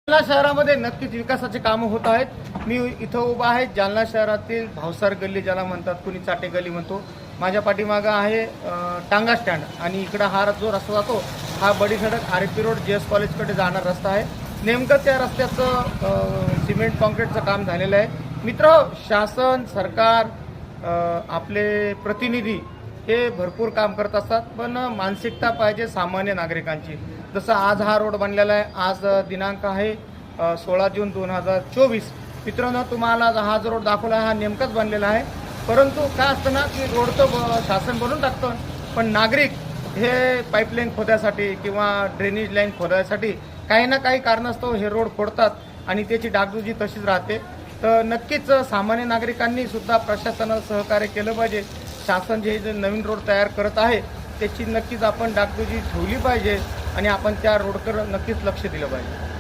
जालना शहरामध्ये नक्कीच विकासाचे कामं होत आहेत। मी इथं उभा आहे जालना शहरातील भावसार गल्ली, ज्याला म्हणतात, कुणी चाटे गल्ली म्हणतो। माझ्या पाठीमागं आहे टांगा स्टँड आणि इकडं हा जो रस्ता जातो हा बडी सडक आरपी रोड जेएस कॉलेजकडे जाणारा रस्ता आहे। नेमकं त्या रस्त्याचं सिमेंट कॉन्क्रीटचं काम झालेलं आहे। मित्र, शासन, सरकार, आपले प्रतिनिधी हे भरपूर काम करत असतात, पण मानसिकता पाहिजे सामान्य नागरिकांची। जसं आज हा रोड बनलेला आहे, आज दिनांक आहे 16 जून 2024। मित्रांनो, तुम्हाला हा जो रोड दाखवला हा नेमकाच बनलेला आहे, परंतु काय असतं ना की रोडचं शासन बनवून टाकतं, पण नागरिक हे पाईपलाईन खोदायसाठी किंवा ड्रेनेज लाईन खोदायसाठी काही ना काही कारणास्तव हे रोड फोडतात आणि त्याची डागडुजी तशीच राहते। तर नक्कीच सामान्य नागरिकांनी सुद्धा प्रशासनाला सहकार्य केलं पाहिजे। शासन जे नवीन रोड तयार करत आहे त्याची नक्कीच आपण डागडुजी ठेवली पाहिजे आणि आपण त्या रोडकडे नक्कीच लक्ष दिलं पाहिजे।